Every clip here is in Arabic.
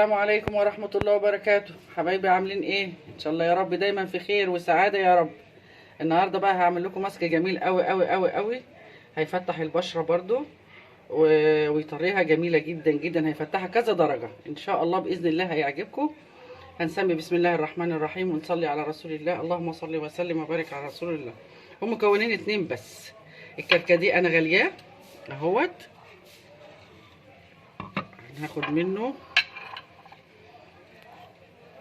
السلام عليكم ورحمة الله وبركاته. حبايبي عاملين ايه؟ ان شاء الله يا رب دايما في خير وسعادة يا رب. النهاردة بقى هعمل لكم ماسك جميل قوي قوي قوي قوي. هيفتح البشرة برضو ويطريها جميلة جدا جدا. هيفتحها كذا درجة ان شاء الله بإذن الله هيعجبكم. هنسمي بسم الله الرحمن الرحيم ونصلي على رسول الله. اللهم صل وسلم وبارك على رسول الله. هم مكونين اتنين بس. الكركديه انا غالياه اهوت. هاخد منه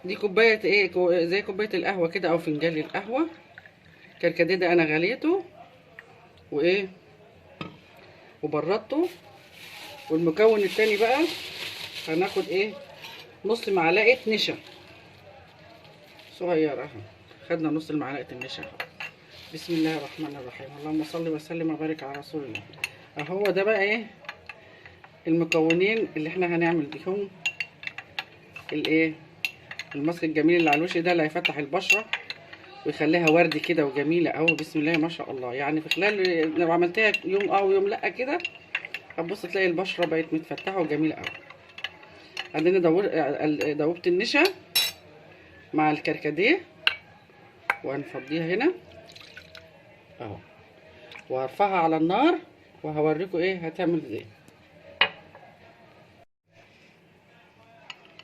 دي كوبايه ايه، زي كوبايه القهوه كده او فنجان القهوه. الكركديه ده انا غليته وايه وبردته. والمكون التاني بقى هناخد ايه، نص معلقه نشا صغيره اهو. خدنا نص معلقه النشا. بسم الله الرحمن الرحيم. اللهم صل وسلم وبارك على رسول الله. اهو ده بقى ايه المكونين اللي احنا هنعمل بيهم الايه الماسك الجميل اللي على الوش ده، اللي هيفتح البشره ويخليها وردي كده وجميله قوي. بسم الله ما شاء الله. يعني في خلال لو عملتها يوم ويوم لا كده هتبص تلاقي البشره بقت متفتحه وجميله قوي. عندنا دوبه النشا مع الكركديه وهنفضيها هنا اهو، وهرفعها على النار وهوريكم ايه هتعمل ازاي.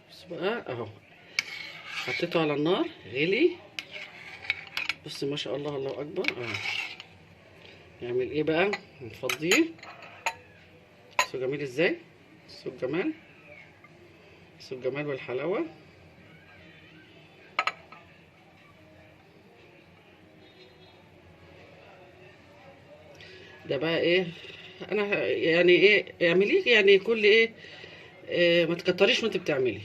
بص بقى اهو، حطيته على النار غلي. بص ما شاء الله الله اكبر اهو. نعمل ايه بقى، نفضيه. بصوا جميل ازاي، بصوا الجمال، بصوا الجمال والحلاوه. ده بقى ايه، انا يعني ايه اعمليه يعني كل إيه ما تكتريش وانت بتعملي،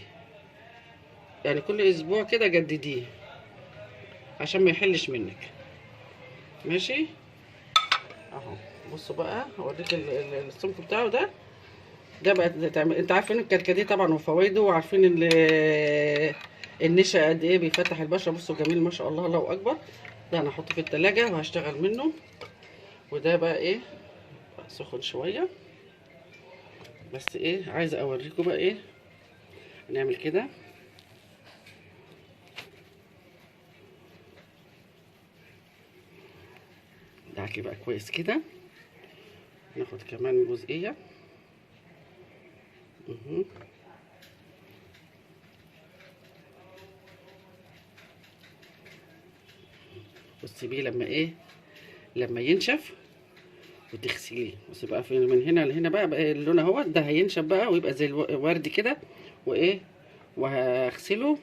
يعني كل اسبوع كده جدديه عشان ما يحلش منك. ماشي اهو. بصوا بقى هوريك السمك بتاعه ده. ده بقى تعمل، انت عارفين الكركديه طبعا وفوائده، وعارفين النشا قد ايه بيفتح البشره. بصوا جميل ما شاء الله الله اكبر. ده انا هحطه في التلاجة وهشتغل منه. وده بقى ايه سخن شويه، بس ايه عايزه اوريكم بقى ايه نعمل كده. دعكي بقى كويس كده. ناخد كمان جزئيه وتسيبيه لما ايه لما ينشف وتغسليه. بصي بقى من هنا لهنا بقى اللون اهو ده هينشف بقى ويبقى زي الورد كده وايه. وهغسله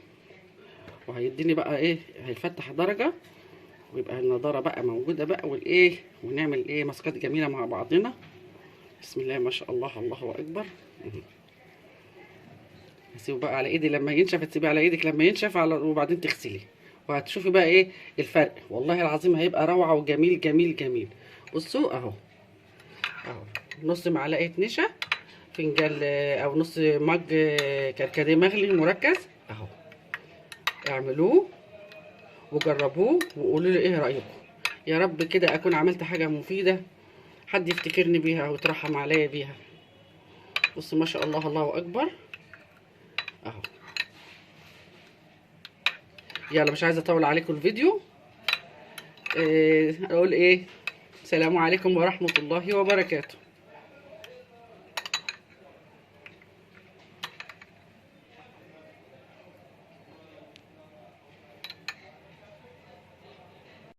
وهيديني بقى ايه هيفتح درجه ويبقى النضاره بقى موجوده بقى والايه ونعمل ايه ماسكات جميله مع بعضنا. بسم الله ما شاء الله الله اكبر. هسيبه بقى على ايدي لما ينشف، تسيبيه على ايدك لما ينشف وبعدين تغسليه وهتشوفي بقى ايه الفرق. والله العظيم هيبقى روعه وجميل جميل جميل. بصوا اهو اهو نص معلقه نشا، فنجان او نص مج كركديه مغلي مركز اهو. اعملوه وجربوه وقولوا لي ايه رايكم. يا رب كده اكون عملت حاجه مفيده حد يفتكرني بيها ويترحم عليا بيها. بصوا ما شاء الله الله اكبر اهو. يلا مش عايزه اطول عليكم الفيديو. اقول ايه، سلام عليكم ورحمه الله وبركاته.